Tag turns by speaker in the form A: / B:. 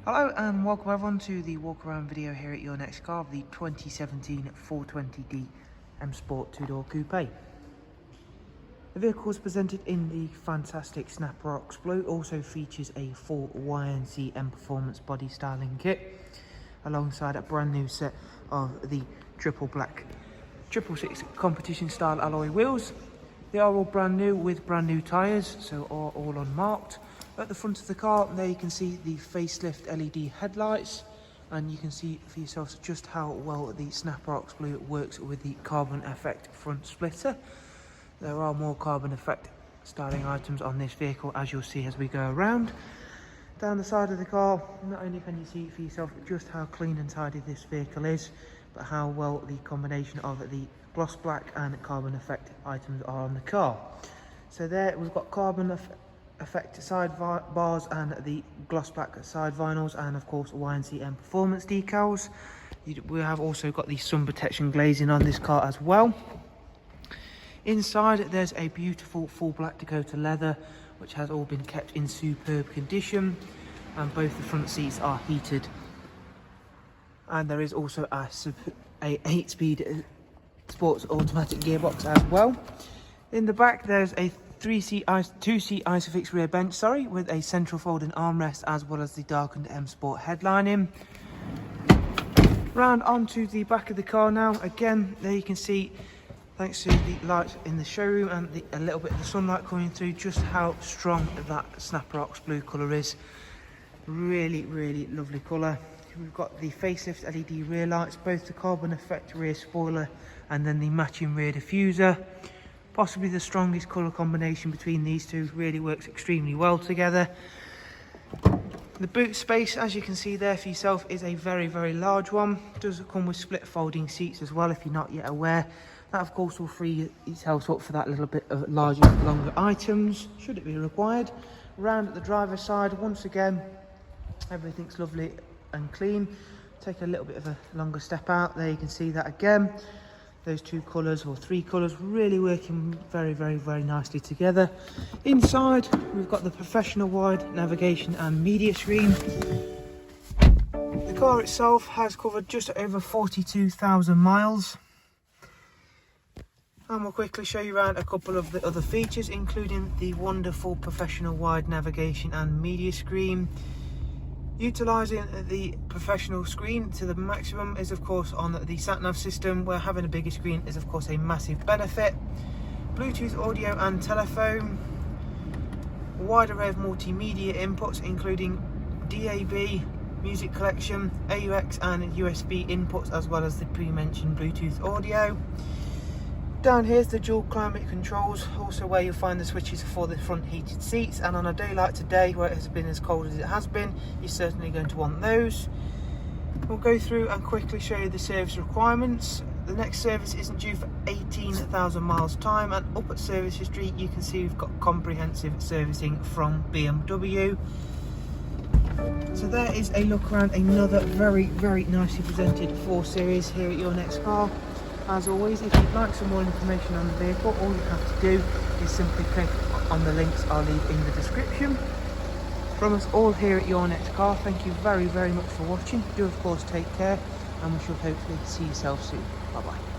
A: Hello and welcome everyone to the walk around video here at your next car of the 2017 420D M Sport 2-door coupe. The vehicle is presented in the fantastic Snap Rocks Blue, also features a full YNC Mperformance body styling kit alongside a brand new set of the triple black 666 competition style alloy wheels. They are all brand new with brand new tyres, so are all unmarked. At the front of the car there you can see the Facelift LED headlights, and you can see for yourselves just how well the Snap Rocks Blue works with the carbon effect front splitter. There are more carbon effect styling items on this vehicle, as you'll see as we go around. Down the side of the car, not only can you see for yourself just how clean and tidy this vehicle is, but how well the combination of the gloss black and carbon effect items are on the car. So there we've got carbon effect side bars and the gloss black side vinyls, and of course YNC Mperformance decals. We have also got the sun protection glazing on this car as well. Inside there's a beautiful full black Dakota leather which has all been kept in superb condition, and both the front seats are heated, and there is also a 8-speed sports automatic gearbox as well. In the back there's a two-seat Isofix rear bench, with a central folding armrest as well as the darkened M Sport headlining. Round onto the back of the car now. Again, there you can see, thanks to the lights in the showroom and a little bit of the sunlight coming through, just how strong that Snap Rocks Blue colour is. Really lovely colour. We've got the Facelift LED rear lights, both the carbon effect rear spoiler and then the matching rear diffuser. Possibly the strongest colour combination between these two, really works extremely well together. The boot space, as you can see there for yourself, is a very large one. It does come with split folding seats as well, if you're not yet aware. That of course will free yourself up for that little bit of larger, longer items, should it be required. Round at the driver's side, once again, everything's lovely and clean. Take a little bit of a longer step out, there you can see that again. Those two colours, or three colours, really working very nicely together. Inside we've got the professional wide navigation and media screen. The car itself has covered just over 42,000 miles. And we'll quickly show you around a couple of the other features, including the wonderful professional wide navigation and media screen. Utilising the professional screen to the maximum is of course on the sat-nav system, where having a bigger screen is of course a massive benefit. Bluetooth audio and telephone, a wide array of multimedia inputs including DAB, music collection, AUX and USB inputs, as well as the pre-mentioned Bluetooth audio. Down here's the dual climate controls, also where you'll find the switches for the front heated seats, and on a day like today where it has been as cold as it has been, you're certainly going to want those. We'll go through and quickly show you the service requirements. The next service isn't due for 18,000 miles time, and up at service history you can see we've got comprehensive servicing from BMW. So there is a look around another very nicely presented 4 Series here at your next car. As always, if you'd like some more information on the vehicle, all you have to do is simply click on the links I'll leave in the description. From us all here at your next car, thank you very much for watching. Do of course take care, and we shall hopefully see yourself soon. Bye bye.